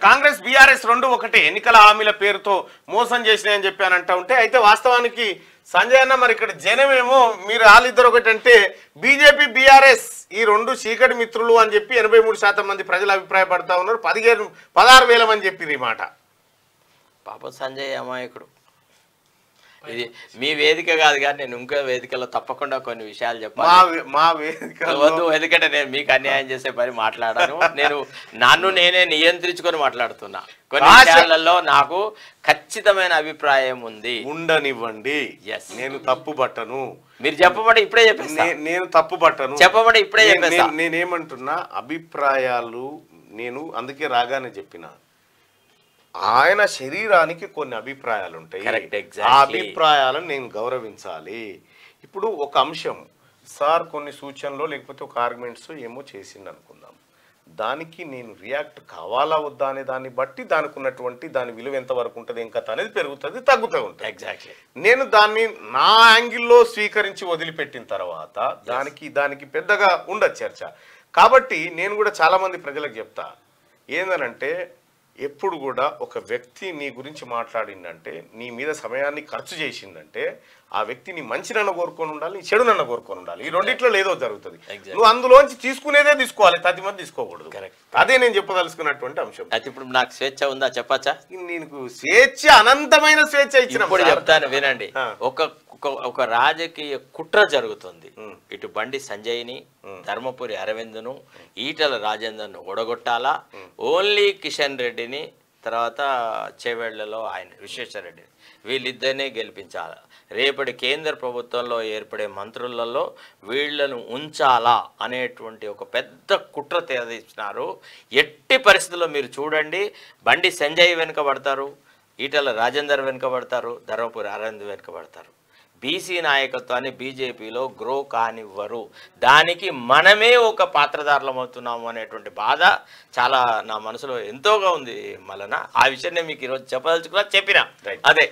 Congress BRS రెండు ఒకటే ఎన్నికల హామీల పేరుతో మోసం చేసినాయని చెప్పి అని అంటా ఉంటే అయితే వాస్తవానికి సంజయ్ అన్న మరి ఇక్కడ జనమేమో మీరు వాళ్ళిద్దరు ఒకటంటే బీజేపీ బీఆర్ఎస్ ఈ రెండు చీకటి మిత్రులు అని చెప్పి 83% మంది ప్రజలు అభిప్రాయపడతా ఉన్నారు. 16,000 మంది చెప్పింది ఈ మాట. పాప సంజయ్ అమాయకుడు. ఇది మీ వేదిక కాదు కానీ నేను ఇంకో వేదికలో తప్పకుండా కొన్ని విషయాలు చెప్పాలి. మా వేదిక వద్దు, ఎందుకంటే నేను మీకు అన్యాయం చేసే పని మాట్లాడాను. నేను నన్ను నేనే నియంత్రించుకొని మాట్లాడుతున్నా. కొన్ని విషయాలలో నాకు ఖచ్చితమైన అభిప్రాయం ఉంది. ఉండనివ్వండి, నేను తప్పు పట్టను. మీరు చెప్పబడి ఇప్పుడే చెప్పేస్తా. నేను తప్పు పట్టను చెప్పబడి ఇప్పుడే చెప్పేస్తా. నేనేమంటున్నా అభిప్రాయాలు నేను అందుకే రాగానే చెప్పిన ఆయన శరీరానికి కొన్ని అభిప్రాయాలు ఉంటాయి. ఆ అభిప్రాయాలను నేను గౌరవించాలి. ఇప్పుడు ఒక అంశం సార్ కొన్ని సూచనలు లేకపోతే ఒక ఆర్గ్యుమెంట్స్ ఏమో చేసింది అనుకుందాం, దానికి నేను రియాక్ట్ కావాలా వద్దా అనే దాన్ని బట్టి దానికి ఉన్నటువంటి దాని విలువ ఎంతవరకు ఉంటుంది ఇంకా అనేది పెరుగుతుంది తగ్గుతూ ఉంటుంది. ఎగ్జాక్ట్లీ నేను దాన్ని నా యాంగిల్లో స్వీకరించి వదిలిపెట్టిన తర్వాత దానికి పెద్దగా ఉండదు చర్చ. కాబట్టి నేను కూడా చాలా మంది ప్రజలకు చెప్తా ఏందనంటే ఎప్పుడు కూడా ఒక వ్యక్తి నీ గురించి మాట్లాడిందంటే నీ మీద సమయాన్ని ఖర్చు చేసిందంటే ఆ వ్యక్తిని మంచి నన్ను కోరుకొని ఉండాలి, చెడు నన్ను కోరుకొని ఉండాలి. ఈ రెండిట్లో లేదో జరుగుతుంది. నువ్వు అందులోంచి తీసుకునేదే తీసుకోవాలి, 10 మంది తీసుకోకూడదు. అదే నేను చెప్పదలుచుకున్నటువంటి అంశం. అయితే ఇప్పుడు నాకు స్వేచ్ఛ ఉందా చెప్పచ్చా? నీకు స్వేచ్ఛ అనంతమైన స్వేచ్ఛ ఇచ్చిన చెప్తాను వినండి. ఒక రాజకీయ కుట్ర జరుగుతుంది. ఇటు బండి సంజయ్ని, ధర్మపురి అరవింద్ను, ఈటల రాజేందర్ను ఓడగొట్టాలా, ఓన్లీ కిషన్ రెడ్డిని, తర్వాత చేవేళ్లలో ఆయన విశ్వేశ్వరరెడ్డిని, వీళ్ళిద్దరినే గెలిపించాలా. రేపటి కేంద్ర ప్రభుత్వంలో ఏర్పడే మంత్రులలో వీళ్లను ఉంచాలా అనేటువంటి ఒక పెద్ద కుట్ర తెరదీసినారు. ఎట్టి పరిస్థితుల్లో మీరు చూడండి, బండి సంజయ్ వెనుకబడతారు, ఈటల రాజేందర్ వెనుకబడతారు, ధర్మపురి అరవింద్ వెనుకబడతారు. బీసీ నాయకత్వాన్ని బీజేపీలో గ్రో కానివ్వరు. దానికి మనమే ఒక పాత్రధారులం అవుతున్నాము అనేటువంటి బాధ చాలా నా మనసులో ఎంతోగా ఉంది మల్లన. ఆ విషయాన్ని మీకు ఈరోజు చెప్పదలుచుకున్నా, చెప్పినా అదే.